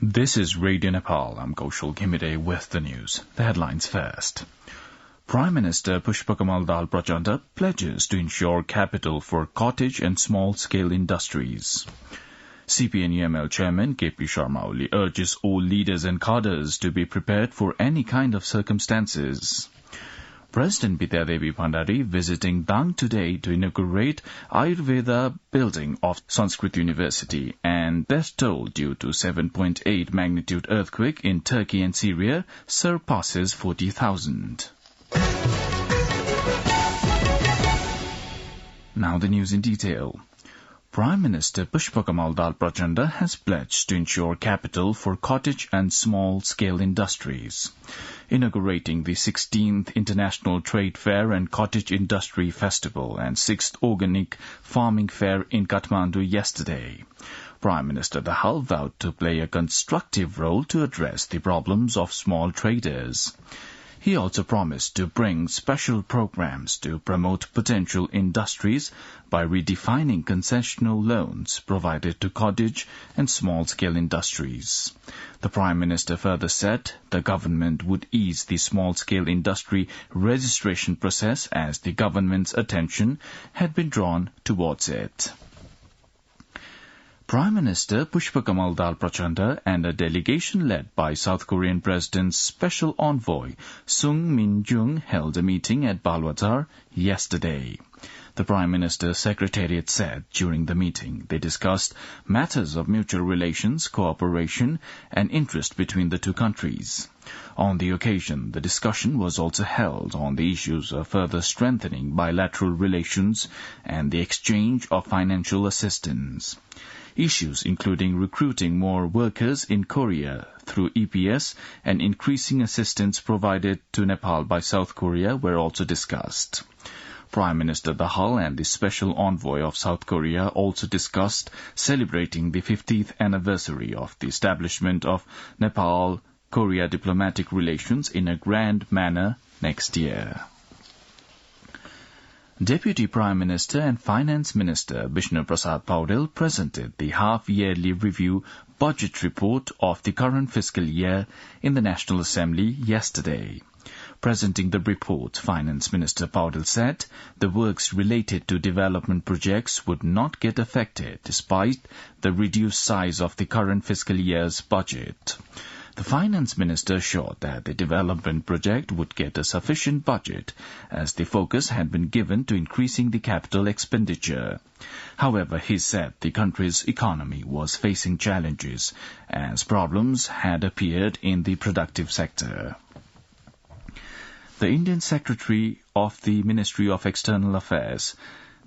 This is Radio Nepal. I'm Kaushal Khimide with the news. The headlines first. Prime Minister Pushpakamal Dal Prachanda pledges to ensure capital for cottage and small-scale industries. CPNUML Chairman KP Sharma Oli urges all leaders and cadres to be prepared for any kind of circumstances. President Bidyadevi Bhandari visiting Dang today to inaugurate Ayurveda building of Sanskrit University, and death toll due to 7.8 magnitude earthquake in Turkey and Syria surpasses 40,000. Now the news in detail. Prime Minister Pushpakamal Dal Prachanda has pledged to ensure capital for cottage and small-scale industries, inaugurating the 16th International Trade Fair and Cottage Industry Festival and 6th Organic Farming Fair in Kathmandu yesterday. Prime Minister Dahal vowed to play a constructive role to address the problems of small traders. He also promised to bring special programs to promote potential industries by redefining concessional loans provided to cottage and small-scale industries. The Prime Minister further said the government would ease the small-scale industry registration process as the government's attention had been drawn towards it. Prime Minister Pushpakamal Dal Prachanda and a delegation led by South Korean President's Special Envoy Sung Min-jung held a meeting at Balwazar yesterday. The Prime Minister's Secretariat said during the meeting they discussed matters of mutual relations, cooperation and interest between the two countries. On the occasion, the discussion was also held on the issues of further strengthening bilateral relations and the exchange of financial assistance. Issues including recruiting more workers in Korea through EPS and increasing assistance provided to Nepal by South Korea were also discussed. Prime Minister Dahal and the Special Envoy of South Korea also discussed celebrating the 50th anniversary of the establishment of Nepal-Korea diplomatic relations in a grand manner next year. Deputy Prime Minister and Finance Minister Bishnu Prasad Paudel presented the half-yearly review budget report of the current fiscal year in the National Assembly yesterday. Presenting the report, Finance Minister Paudel said the works related to development projects would not get affected despite the reduced size of the current fiscal year's budget. The Finance Minister assured that the development project would get a sufficient budget as the focus had been given to increasing the capital expenditure. However, he said the country's economy was facing challenges as problems had appeared in the productive sector. The Indian Secretary of the Ministry of External Affairs,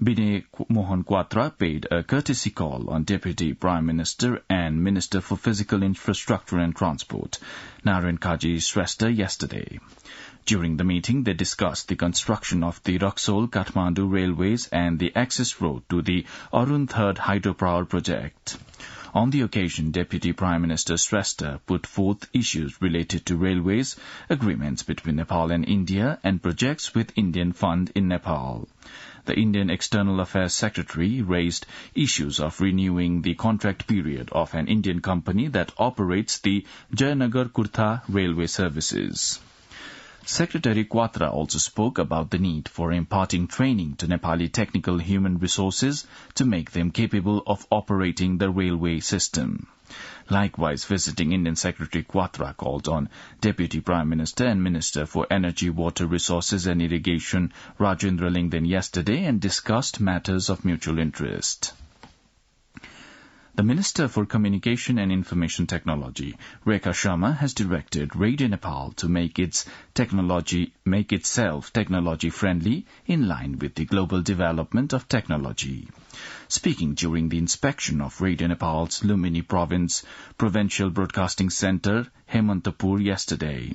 Binay Mohan Quatra, paid a courtesy call on Deputy Prime Minister and Minister for Physical Infrastructure and Transport, Narayan Kaji Shrestha, yesterday. During the meeting, they discussed the construction of the Raxol-Kathmandu railways and the access road to the Arun 3rd hydropower project. On the occasion, Deputy Prime Minister Shrestha put forth issues related to railways, agreements between Nepal and India, and projects with Indian fund in Nepal. The Indian External Affairs Secretary raised issues of renewing the contract period of an Indian company that operates the Jayanagar-Kurtha railway services. Secretary Quatra also spoke about the need for imparting training to Nepali technical human resources to make them capable of operating the railway system. Likewise, visiting Indian Secretary Quatra called on Deputy Prime Minister and Minister for Energy, Water Resources and Irrigation Rajendra Lingden yesterday and discussed matters of mutual interest. The Minister for Communication and Information Technology, Rekha Sharma, has directed Radio Nepal to make itself technology-friendly in line with the global development of technology. Speaking during the inspection of Radio Nepal's Lumini Province Provincial Broadcasting Centre, Hemantapur, yesterday,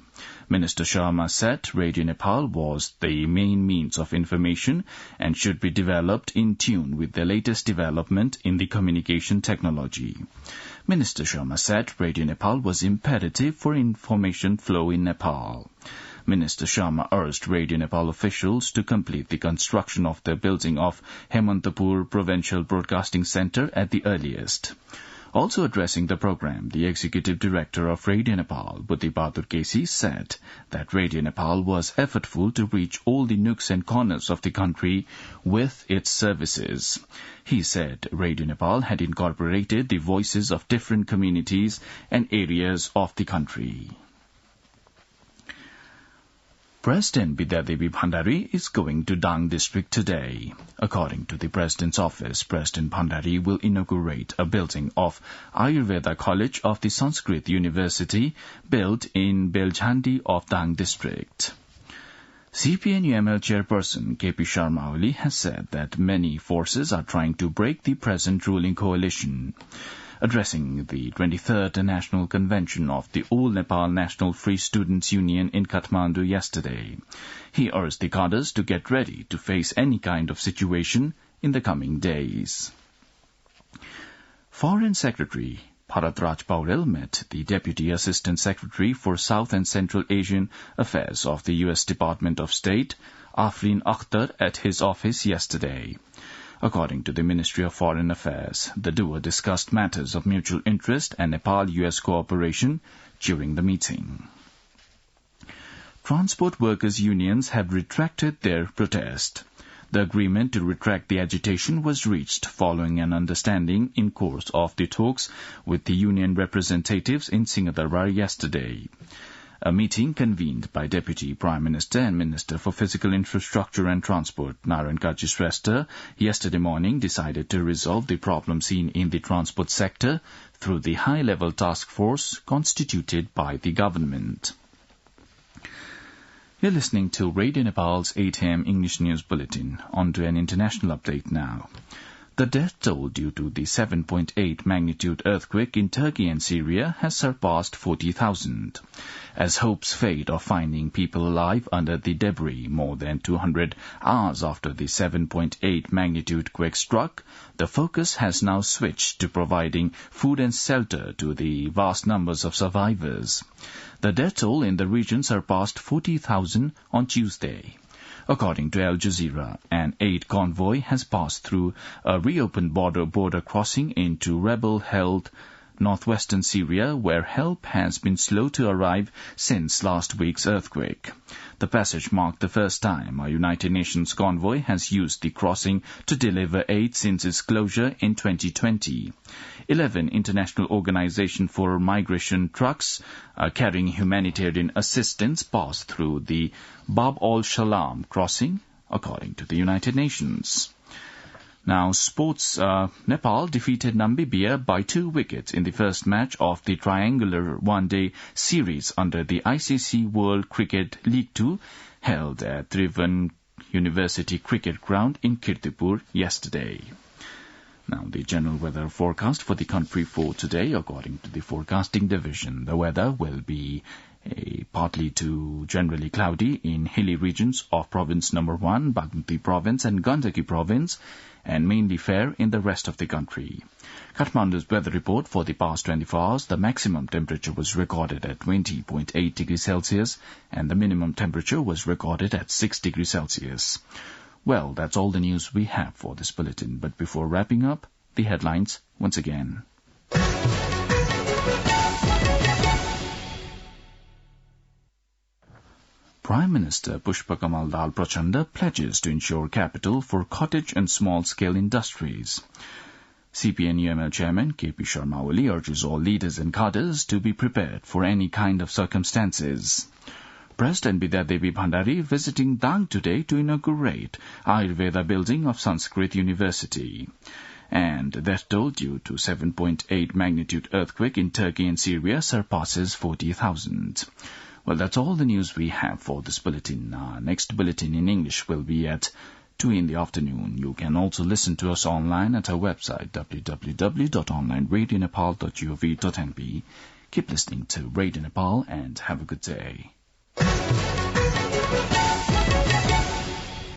Minister Sharma said Radio Nepal was the main means of information and should be developed in tune with the latest development in the communication technology. Minister Sharma said Radio Nepal was imperative for information flow in Nepal. Minister Sharma urged Radio Nepal officials to complete the construction of the building of Hemantapur Provincial Broadcasting Centre at the earliest. Also addressing the program, the Executive Director of Radio Nepal, Buddhi Bahadur Kesi, said that Radio Nepal was effortful to reach all the nooks and corners of the country with its services. He said Radio Nepal had incorporated the voices of different communities and areas of the country. President Bidyadevi Bhandari is going to Dang district today. According to the President's office, President Bhandari will inaugurate a building of Ayurveda College of the Sanskrit University built in Beljhandi of Dang district. CPN-UML chairperson KP Sharma Oli has said that many forces are trying to break the present ruling coalition. Addressing the 23rd National Convention of the All Nepal National Free Students Union in Kathmandu yesterday, he urged the cadres to get ready to face any kind of situation in the coming days. Foreign Secretary Bharat Raj Paurel met the Deputy Assistant Secretary for South and Central Asian Affairs of the U.S. Department of State, Afrin Akhtar, at his office yesterday. According to the Ministry of Foreign Affairs, the duo discussed matters of mutual interest and Nepal-US cooperation during the meeting. Transport workers' unions have retracted their protest. The agreement to retract the agitation was reached following an understanding in course of the talks with the union representatives in Singh Durbar yesterday. A meeting convened by Deputy Prime Minister and Minister for Physical Infrastructure and Transport, Narayan Kaji Shrestha, yesterday morning decided to resolve the problem seen in the transport sector through the high-level task force constituted by the government. You're listening to Radio Nepal's 8 a.m. English News Bulletin. On to an international update now. The death toll due to the 7.8 magnitude earthquake in Turkey and Syria has surpassed 40,000. As hopes fade of finding people alive under the debris more than 200 hours after the 7.8 magnitude quake struck, the focus has now switched to providing food and shelter to the vast numbers of survivors. The death toll in the region surpassed 40,000 on Tuesday. According to Al Jazeera, an aid convoy has passed through a reopened border crossing into rebel-held northwestern Syria, where help has been slow to arrive since last week's earthquake. The passage marked the first time a United Nations convoy has used the crossing to deliver aid since its closure in 2020. 11 International Organization for Migration trucks carrying humanitarian assistance passed through the Bab al-Shalam crossing, according to the United Nations. Now, sports. Nepal defeated Namibia by 2 wickets in the first match of the triangular one-day series under the ICC World Cricket League 2 held at Tribhuvan University Cricket Ground in Kirtipur yesterday. Now, the general weather forecast for the country for today, according to the forecasting division. The weather will be partly to generally cloudy in hilly regions of province number 1, Baghmati province and Gandaki province, and mainly fair in the rest of the country. Kathmandu's weather report for the past 24 hours, the maximum temperature was recorded at 20.8 degrees Celsius and the minimum temperature was recorded at 6 degrees Celsius. Well, that's all the news we have for this bulletin, but before wrapping up, the headlines once again. Prime Minister Pushpa Kamal Dal Prachanda pledges to ensure capital for cottage and small-scale industries. CPN-UML Chairman KP Sharma Oli urges all leaders and cadres to be prepared for any kind of circumstances. President Bidyadevi Bhandari visiting Dang today to inaugurate Ayurveda building of Sanskrit University. And death toll due to 7.8 magnitude earthquake in Turkey and Syria surpasses 40,000. Well, that's all the news we have for this bulletin. Our next bulletin in English will be at 2 in the afternoon. You can also listen to us online at our website, www.onlineradionepal.gov.np. Keep listening to Radio Nepal and have a good day.